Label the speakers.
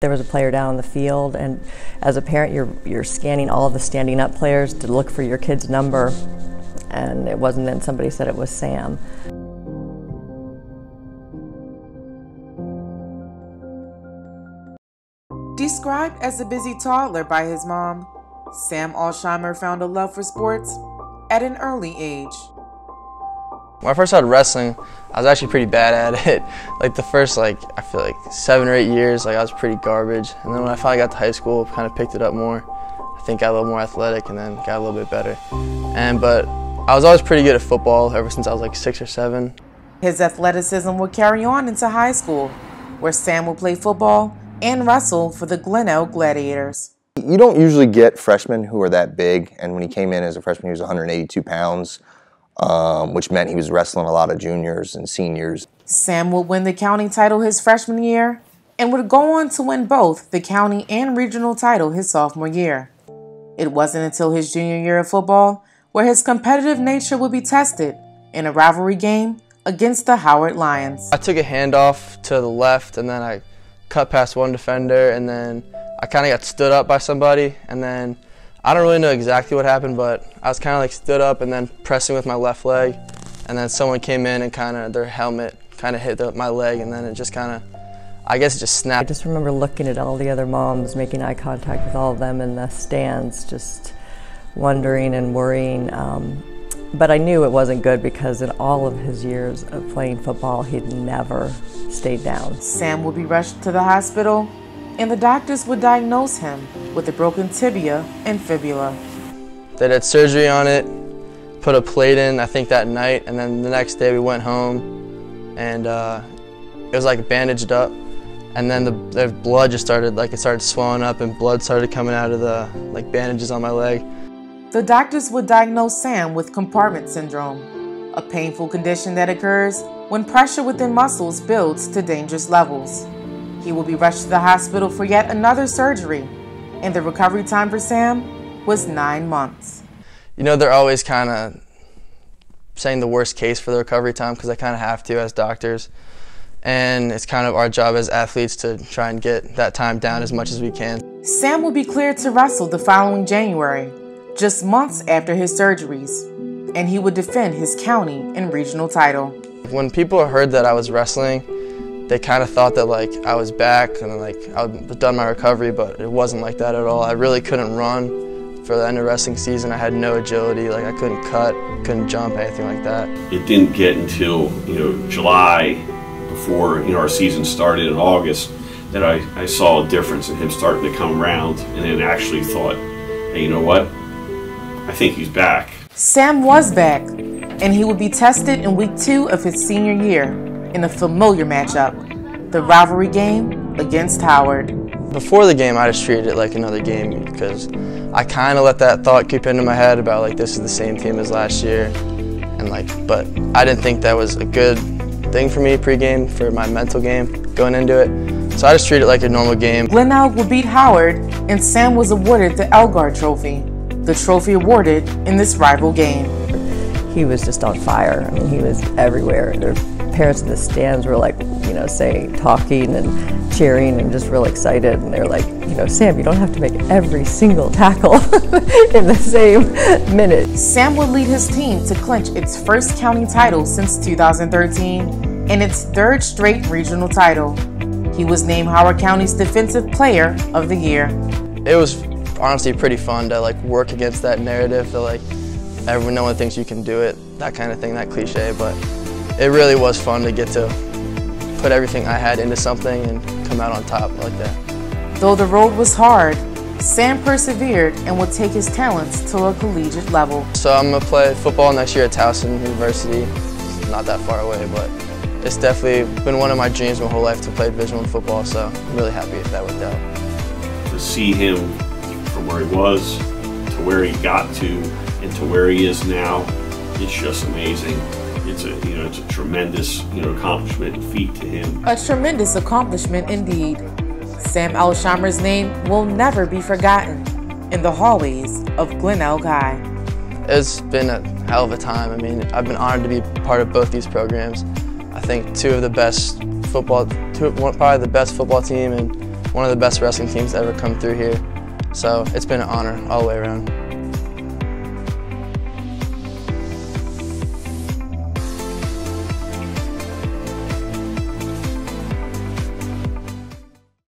Speaker 1: There was a player down on the field, and as a parent you're scanning all of the standing up players to look for your kid's number, and it wasn't. Then somebody said it was Sam.
Speaker 2: Described as a busy toddler by his mom, Sam Alsheimer found a love for sports at an early age.
Speaker 3: When I first started wrestling, I was actually pretty bad at it. Like the first, I feel like 7 or 8 years, I was pretty garbage. And then when I finally got to high school, kind of picked it up more. I think got a little more athletic and then got a little bit better. But I was always pretty good at football ever since I was like 6 or 7.
Speaker 2: His athleticism would carry on into high school, where Sam would play football and wrestle for the Glenelg Gladiators.
Speaker 4: You don't usually get freshmen who are that big, and when he came in as a freshman, he was 182 pounds. Which meant he was wrestling a lot of juniors and seniors.
Speaker 2: Sam would win the county title his freshman year and would go on to win both the county and regional title his sophomore year. It wasn't until his junior year of football where his competitive nature would be tested in a rivalry game against the Howard Lions.
Speaker 3: I took a handoff to the left, and then I cut past one defender, and then I kind of got stood up by somebody, and then I don't really know exactly what happened, but I was kind of like stood up and then pressing with my left leg, and then someone came in and kind of their helmet kind of hit my leg, and then it just kind of, I guess it just snapped.
Speaker 1: I just remember looking at all the other moms, making eye contact with all of them in the stands, just wondering and worrying. But I knew it wasn't good because in all of his years of playing football, he'd never stayed down.
Speaker 2: Sam would be rushed to the hospital, and the doctors would diagnose him with a broken tibia and fibula.
Speaker 3: They did surgery on it, put a plate in, I think that night, and then the next day we went home, and it was like bandaged up, and then the blood just started, it started swelling up, and blood started coming out of the bandages on my leg.
Speaker 2: The doctors would diagnose Sam with compartment syndrome, a painful condition that occurs when pressure within muscles builds to dangerous levels. He will be rushed to the hospital for yet another surgery, and the recovery time for Sam was 9 months.
Speaker 3: You know, they're always kind of saying the worst case for the recovery time because they kind of have to as doctors, and it's kind of our job as athletes to try and get that time down as much as we can.
Speaker 2: Sam will be cleared to wrestle the following January, just months after his surgeries, and he would defend his county and regional title.
Speaker 3: When people heard that I was wrestling, they kind of thought that I was back and I was done my recovery, but it wasn't like that at all. I really couldn't run for the end of wrestling season. I had no agility, I couldn't cut, couldn't jump, anything like that.
Speaker 5: It didn't get until July, before our season started in August, that I saw a difference in him starting to come around, and then actually thought, hey, you know what? I think he's back.
Speaker 2: Sam was back, and he would be tested in week 2 of his senior year in a familiar matchup, the rivalry game against Howard.
Speaker 3: Before the game, I just treated it like another game because I kind of let that thought creep into my head about this is the same team as last year, and but I didn't think that was a good thing for me pregame, for my mental game going into it. So I just treated it like a normal game.
Speaker 2: Glenelg would beat Howard, and Sam was awarded the Elgard Trophy, the trophy awarded in this rival game.
Speaker 1: He was just on fire. I mean, he was everywhere. Their parents in the stands were talking and cheering and just real excited. And they're like, Sam, you don't have to make every single tackle in the same minute.
Speaker 2: Sam would lead his team to clinch its first county title since 2013 and its 3rd straight regional title. He was named Howard County's Defensive Player of the Year.
Speaker 3: It was honestly pretty fun to work against that narrative that no one thinks you can do it, that kind of thing, that cliche, but it really was fun to get to put everything I had into something and come out on top like that.
Speaker 2: Though the road was hard, Sam persevered and would take his talents to a collegiate level.
Speaker 3: So I'm going to play football next year at Towson University. It's not that far away, but it's definitely been one of my dreams my whole life to play Division I football, so I'm really happy if that worked out.
Speaker 5: To see him from where he was to where he got to and to where he is now, it's just amazing. It's a tremendous accomplishment and feat to him.
Speaker 2: A tremendous accomplishment indeed. Sam Alsheimer's name will never be forgotten in the hallways of Glenelg High.
Speaker 3: It's been a hell of a time. I mean, I've been honored to be part of both these programs. I think probably the best football team and one of the best wrestling teams to ever come through here. So it's been an honor all the way around.